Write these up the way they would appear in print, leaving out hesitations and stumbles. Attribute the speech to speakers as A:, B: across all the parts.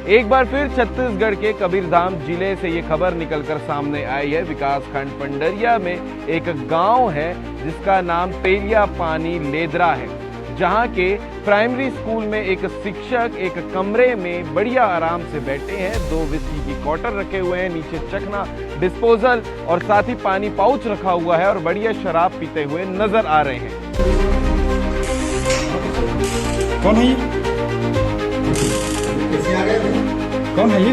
A: एक बार फिर छत्तीसगढ़ के कबीरधाम जिले से ये खबर निकलकर सामने आई है। विकासखंड पंडरिया में एक गांव है जिसका नाम तेलिया पानी लेदरा है, जहां के प्राइमरी स्कूल में एक शिक्षक एक कमरे में बढ़िया आराम से बैठे हैं। 2 विस्की की क्वार्टर रखे हुए हैं, नीचे चखना, डिस्पोजल और साथ ही पानी पाउच रखा हुआ है और बढ़िया शराब पीते हुए नजर आ रहे हैं।
B: कौन है ये? कैसे आ गए? कौन है ये?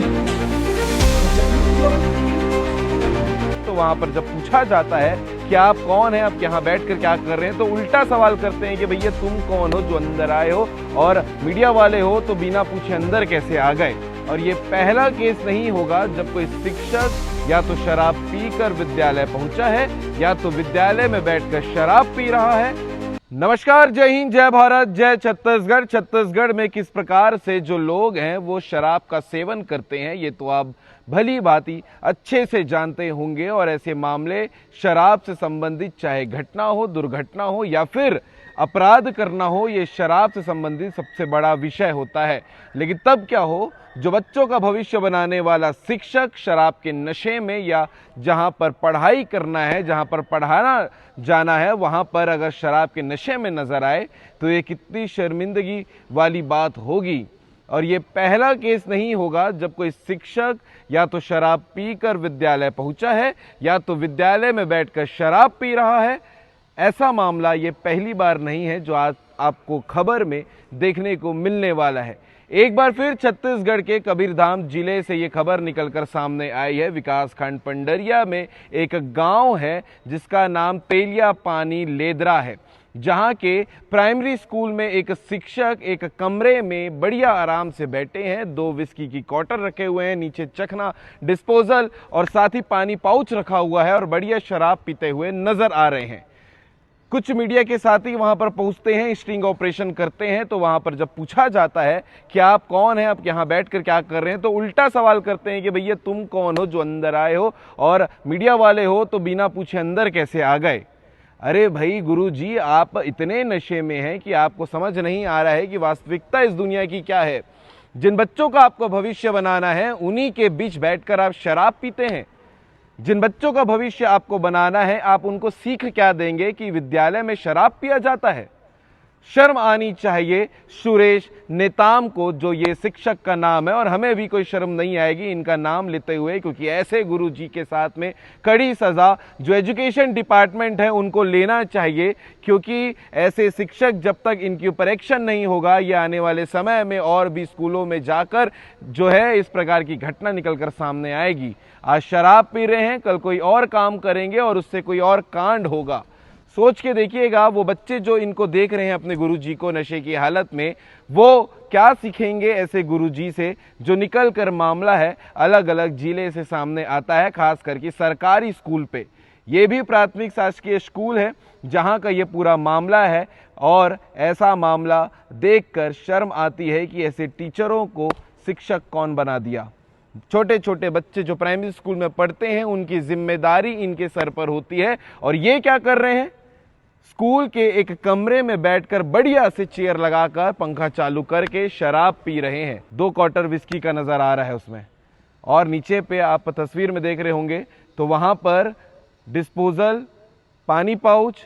A: तो वहां पर जब पूछा जाता है कि आप कौन हैं, आप यहाँ बैठकर क्या कर रहे हैं, तो उल्टा सवाल करते हैं कि भैया तुम कौन हो जो अंदर आए हो, और मीडिया वाले हो तो बिना पूछे अंदर कैसे आ गए। और ये पहला केस नहीं होगा जब कोई शिक्षक या तो शराब पीकर विद्यालय पहुंचा है या तो विद्यालय में बैठकर शराब पी रहा है। नमस्कार, जय हिंद, जय भारत, जय छत्तीसगढ़। छत्तीसगढ़ में किस प्रकार से जो लोग हैं वो शराब का सेवन करते हैं ये तो आप भली भांति अच्छे से जानते होंगे, और ऐसे मामले शराब से संबंधित चाहे घटना हो, दुर्घटना हो या फिर अपराध करना हो, ये शराब से संबंधित सबसे बड़ा विषय होता है। लेकिन तब क्या हो, जो बच्चों का भविष्य बनाने वाला शिक्षक शराब के नशे में या जहां पर पढ़ाई करना है, जहां पर पढ़ाना जाना है, वहां पर अगर शराब के नशे में नजर आए तो ये कितनी शर्मिंदगी वाली बात होगी। और ये पहला केस नहीं होगा जब कोई शिक्षक या तो शराब पीकर विद्यालय पहुंचा है या तो विद्यालय में बैठकर शराब पी रहा है। ऐसा मामला ये पहली बार नहीं है जो आज आपको खबर में देखने को मिलने वाला है। एक बार फिर छत्तीसगढ़ के कबीरधाम जिले से ये खबर निकलकर सामने आई है। विकासखंड पंडरिया में एक गांव है जिसका नाम तेलिया पानी लेदरा है, जहां के प्राइमरी स्कूल में एक शिक्षक एक कमरे में बढ़िया आराम से बैठे हैं। 2 विस्की की क्वार्टर रखे हुए हैं, नीचे चखना, डिस्पोजल और साथ ही पानी पाउच रखा हुआ है और बढ़िया शराब पीते हुए नजर आ रहे हैं। कुछ मीडिया के साथी वहां पर पहुंचते हैं, स्टिंग ऑपरेशन करते हैं, तो वहां पर जब पूछा जाता है कि आप कौन हैं, आप यहाँ बैठकर क्या कर रहे हैं, तो उल्टा सवाल करते हैं कि भैया तुम कौन हो जो अंदर आए हो, और मीडिया वाले हो तो बिना पूछे अंदर कैसे आ गए। अरे भाई गुरुजी, आप इतने नशे में हैं कि आपको समझ नहीं आ रहा है कि वास्तविकता इस दुनिया की क्या है। जिन बच्चों का आपको भविष्य बनाना है उन्हीं के बीच बैठकर आप शराब पीते हैं। जिन बच्चों का भविष्य आपको बनाना है आप उनको सीख क्या देंगे कि विद्यालय में शराब पिया जाता है। शर्म आनी चाहिए सुरेश नेताम को, जो ये शिक्षक का नाम है, और हमें भी कोई शर्म नहीं आएगी इनका नाम लेते हुए, क्योंकि ऐसे गुरुजी के साथ में कड़ी सजा जो एजुकेशन डिपार्टमेंट है उनको लेना चाहिए, क्योंकि ऐसे शिक्षक जब तक इनके ऊपर एक्शन नहीं होगा ये आने वाले समय में और भी स्कूलों में जाकर जो है इस प्रकार की घटना निकलकर सामने आएगी। आज शराब पी रहे हैं, कल कोई और काम करेंगे और उससे कोई और कांड होगा। सोच के देखिएगा, वो बच्चे जो इनको देख रहे हैं अपने गुरुजी को नशे की हालत में, वो क्या सीखेंगे ऐसे गुरुजी से जो निकल कर मामला है अलग अलग जिले से सामने आता है, खास करके सरकारी स्कूल पे। ये भी प्राथमिक शासकीय स्कूल है जहां का ये पूरा मामला है, और ऐसा मामला देखकर शर्म आती है कि ऐसे टीचरों को शिक्षक कौन बना दिया। छोटे छोटे बच्चे जो प्राइमरी स्कूल में पढ़ते हैं उनकी जिम्मेदारी इनके सर पर होती है, और ये क्या कर रहे हैं, स्कूल के एक कमरे में बैठकर बढ़िया से चेयर लगाकर पंखा चालू करके शराब पी रहे हैं। 2 क्वार्टर विस्की का नजर आ रहा है उसमें, और नीचे पे आप तस्वीर में देख रहे होंगे तो वहां पर डिस्पोजल, पानी पाउच,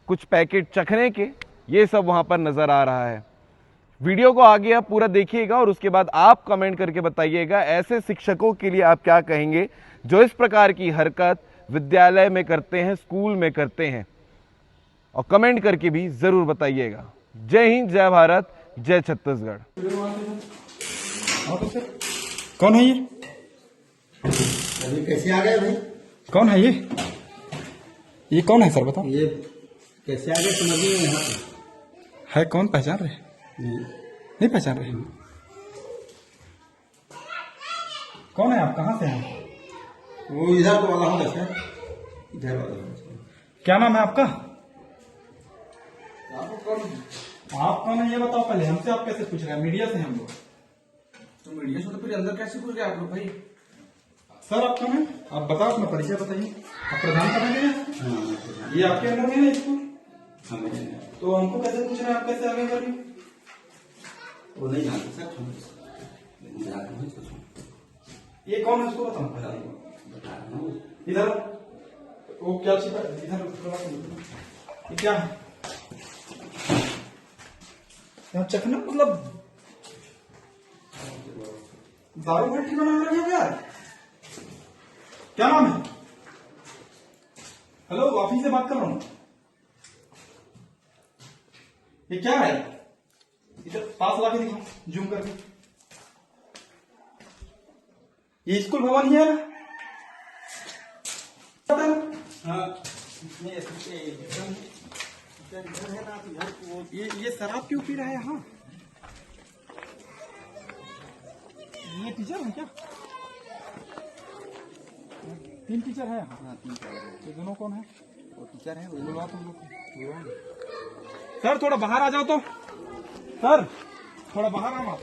A: कुछ पैकेट चखने के, ये सब वहां पर नजर आ रहा है। वीडियो को आगे आप पूरा देखिएगा और उसके बाद आप कमेंट करके बताइएगा ऐसे शिक्षकों के लिए आप क्या कहेंगे जो इस प्रकार की हरकत विद्यालय में करते हैं, स्कूल में करते हैं, और कमेंट करके भी जरूर बताइएगा। जय हिंद, जय भारत, जय छत्तीसगढ़।
B: कौन है ये?
C: अभी कैसे आ गए भाई?
B: कौन है ये? ये कौन है सर, बताओ।
C: ये कैसे आ गए समझिए। यहाँ
B: है कौन, पहचान रहे? नहीं पहचान रहे? कौन है आप, कहाँ से हैं?
C: वो इधर को वाला हूँ सर, इधर वाला।
B: क्या नाम है आपका?
C: आपको कौन?
B: आप कौन है ये बताओ पहले, हमसे आप कैसे पूछ रहे हैं? मीडिया से हम लोग।
C: तो मीडिया से तो फिर अंदर कैसे घुस गए आप लोग भाई?
B: सर आप कौन है, आप बताओ अपना परिचय बताइए। आप प्रधान पढ़ेंगे?
C: हाँ,
B: ये आपके अंदर में है स्कूल?
C: हाँ,
B: तो हमको कैसे पूछ रहे हैं आप कैसे आगे करिए?
C: वो नहीं जानते सर।
B: ये कौन है, उसको बताओ। इधर वो क्या छिपा, इधर ये क्या है? यहाँ चखना मतलब दारू भट्टी बना रही है यार। क्या नाम है? हेलो, ऑफिस से बात कर रहा हूँ। ये क्या है? इधर पास लाके दिखाओ, जूम करके। ये स्कूल भवन ही है ना? हाँ, ये शराब क्यों पी रहा है यहाँ? ये टीचर है क्या? 3 टीचर है यहाँ? हाँ, 3 टीचर। ये दोनों कौन है? वो टीचर है, बुलवा तुम लोग। सर थोड़ा बाहर आ जाओ तो। सर थोड़ा बाहर आ।